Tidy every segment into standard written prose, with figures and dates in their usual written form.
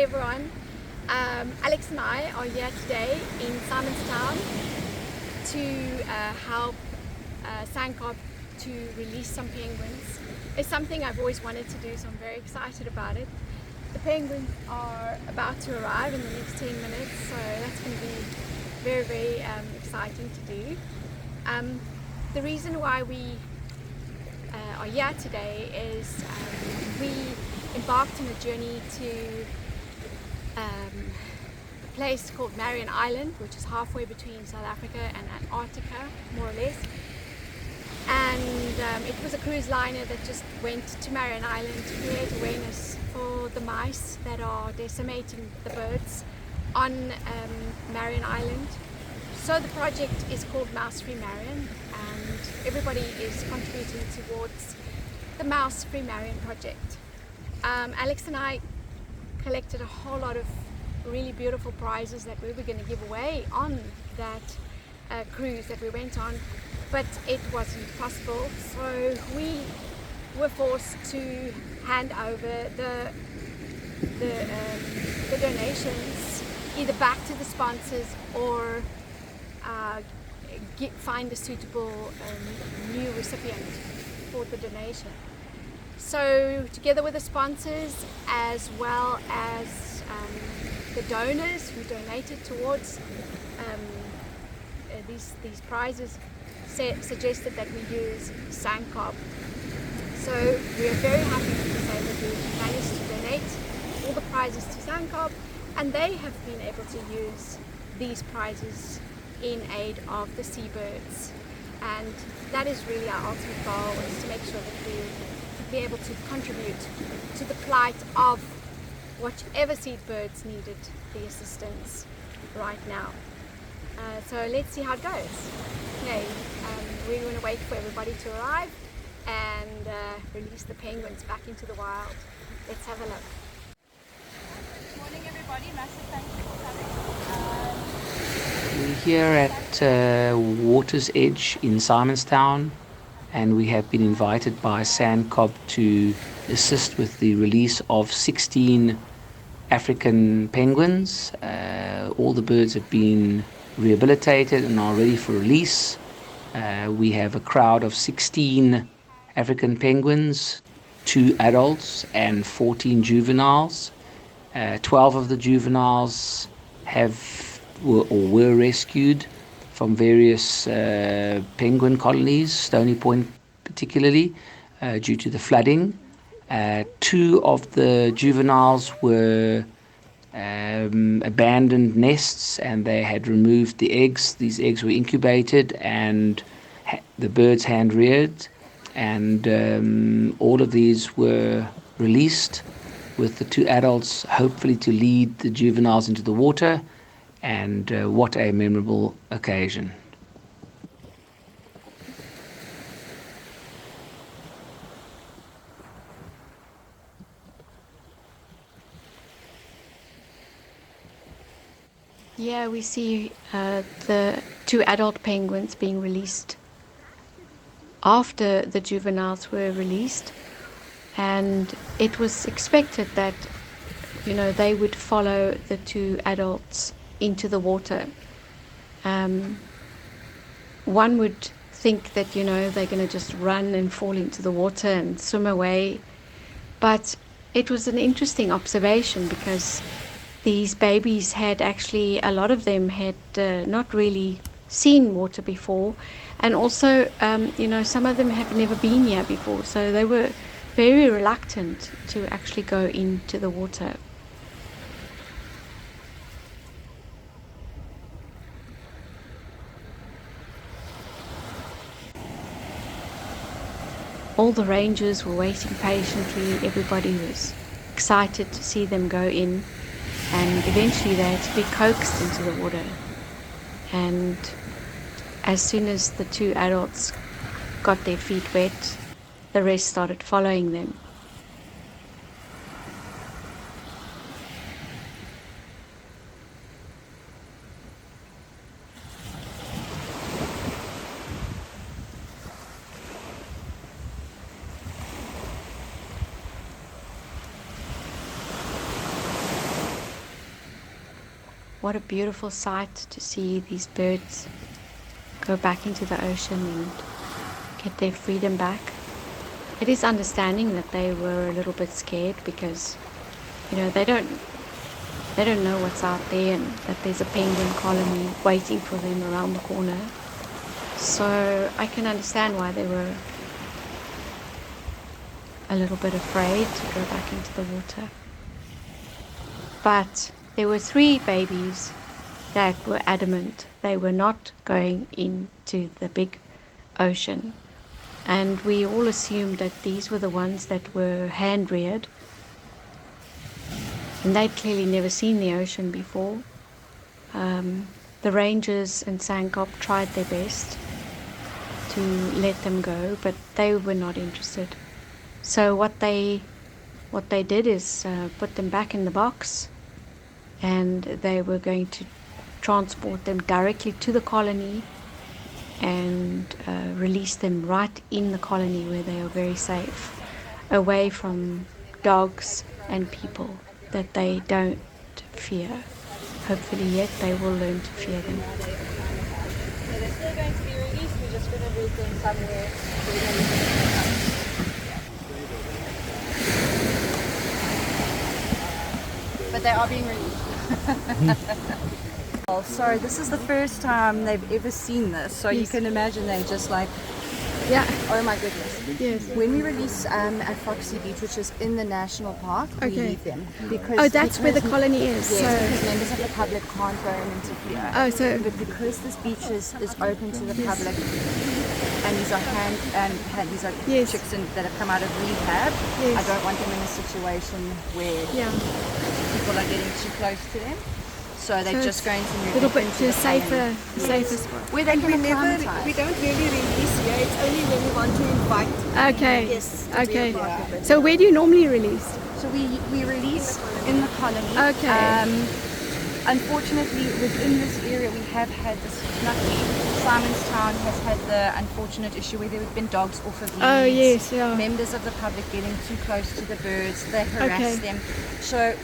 Hey everyone, Alex and I are here today in Simonstown to help SANCCOB to release some penguins. It's something I've always wanted to do, so I'm very excited about it. The penguins are about to arrive in the next 10 minutes, so that's going to be very, very exciting to do. The reason why we are here today is we embarked on a journey to a place called Marion Island, which is halfway between South Africa and Antarctica, more or less. And it was a cruise liner that just went to Marion Island to create awareness for the mice that are decimating the birds on Marion Island. So the project is called Mouse Free Marion, and everybody is contributing towards the Mouse Free Marion project. Alex and I collected a whole lot of really beautiful prizes that we were going to give away on that cruise that we went on, but it wasn't possible, so we were forced to hand over the donations either back to the sponsors or find a suitable new recipient for the donation. So together with the sponsors as well as the donors who donated towards these prizes suggested that we use SANCCOB. So we are very happy to say that we managed to donate all the prizes to SANCCOB, and they have been able to use these prizes in aid of the seabirds. And that is really our ultimate goal, is to make sure that we be able to contribute to the plight of whichever seabirds needed the assistance right now. So let's see how it goes. Okay, we're going to wait for everybody to arrive and release the penguins back into the wild. Let's have a look. Good morning everybody, massive thank you for coming. We're here at Water's Edge in Simonstown, and we have been invited by SANCCOB to assist with the release of 16 African penguins. All the birds have been rehabilitated and are ready for release. We have a crowd of 16 African penguins, 2 adults and 14 juveniles. 12 of the juveniles were rescued from various penguin colonies, Stony Point particularly, due to the flooding. 2 of the juveniles were abandoned nests, and they had removed the eggs. These eggs were incubated and the birds hand reared, and all of these were released with the 2 adults hopefully to lead the juveniles into the water. And what a memorable occasion. Yeah, we see the 2 adult penguins being released after the juveniles were released, and it was expected that, you know, they would follow the 2 adults into the water. One would think that, you know, they're going to just run and fall into the water and swim away, but it was an interesting observation because these babies had actually, a lot of them had not really seen water before, and also you know, some of them have never been here before, so they were very reluctant to actually go into the water. All the rangers were waiting patiently. Everybody was excited to see them go in, and eventually they had to be coaxed into the water. And as soon as the 2 adults got their feet wet, the rest started following them. what a beautiful sight to see these birds go back into the ocean and get their freedom back. It is understanding that they were a little bit scared because, they don't know what's out there and that there's a penguin colony waiting for them around the corner. So I can understand why they were a little bit afraid to go back into the water. But there were 3 babies that were adamant they were not going into the big ocean. And we all assumed that these were the ones that were hand-reared. And they'd clearly never seen the ocean before. The rangers and SANCCOB tried their best to let them go, but they were not interested. So what they did is put them back in the box, and they were going to transport them directly to the colony and release them right in the colony where they are very safe, away from dogs and people that they don't fear. Hopefully yet they will learn to fear them. So they're still going to be released. We're just going to move them somewhere. So we're going to but they are being released. So this is the first time they've ever seen this. So you can imagine they're just like, Yeah. oh my goodness. Yes. When we release at Foxy Beach, which is in the national park, we leave them. Because Oh, that's where the colony is. Yes, So. because members of the public can't go and interfere. Oh, so. But because this beach is open to the public, and these are these are Yes. chicks that have come out of rehab, Yes. I don't want them in a situation where Yeah. people are getting too close to them. So they're So just going to move a little them bit into to a the colony. safer spot. Where they can We acclimatize. don't really release here. It's only when we want to invite Okay. guests to be Okay. a part of it. So where do you normally release? So we release in the colony. Okay. Unfortunately, within this area, we have had this. Luckily, Simonstown has had the unfortunate issue where there have been dogs off of leads. Oh yes, yeah. Members of the public getting too close to the birds, they harass Okay. them. So,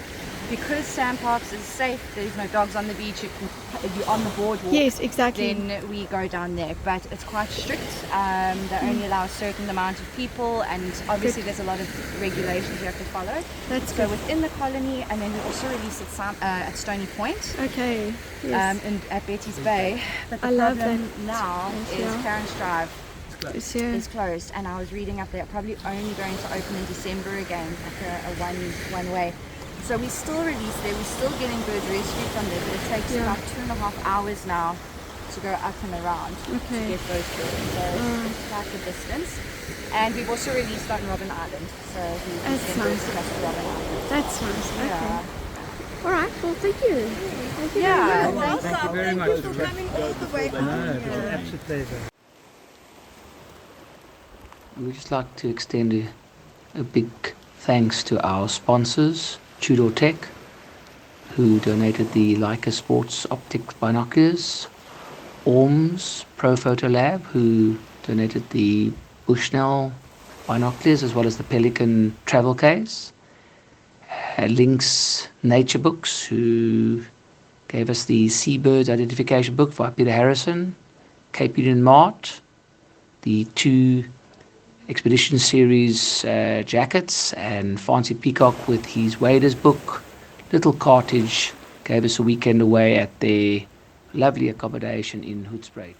because Sandparks is safe, there's no dogs on the beach. You're on the boardwalk. Yes, exactly. Then we go down there, but it's quite strict. They only allow a certain amount of people, and obviously there's a lot of regulations you have to follow. That's So good. within the colony, and then we also release at Stony Point, Okay. Yes. and at Betty's Bay. But the I love problem that. now Yes, is yeah. Clarence Drive It's here. is closed, and I was reading up there, probably only going to open in December again, like a one way. So we still release there, we're still getting birds rescued from there, but it takes Yeah. about 2.5 hours now to go up and around to Okay. get those birds. So it's quite a distance. And we've also released on Robben Island. So we That's send birds nice. across to Robben Island. That's nice. Okay. Yeah. All right. Well, thank you. Thank you Yeah. very much. Well, Thank you very much. Thank you for coming all the way from No, it's an here. absolute pleasure. We would just like to extend a big thanks to our sponsors, Tudor Tech, who donated the Leica Sports Optics binoculars, Orms Pro Photo Lab, who donated the Bushnell binoculars as well as the Pelican travel case, Lynx Nature Books, who gave us the Seabirds Identification Book by Peter Harrison, Cape Union Mart, the 2 Expedition Series jackets, and Fancy Peacock with his Waders book. Little Cartage gave us a weekend away at their lovely accommodation in Hoedspruit.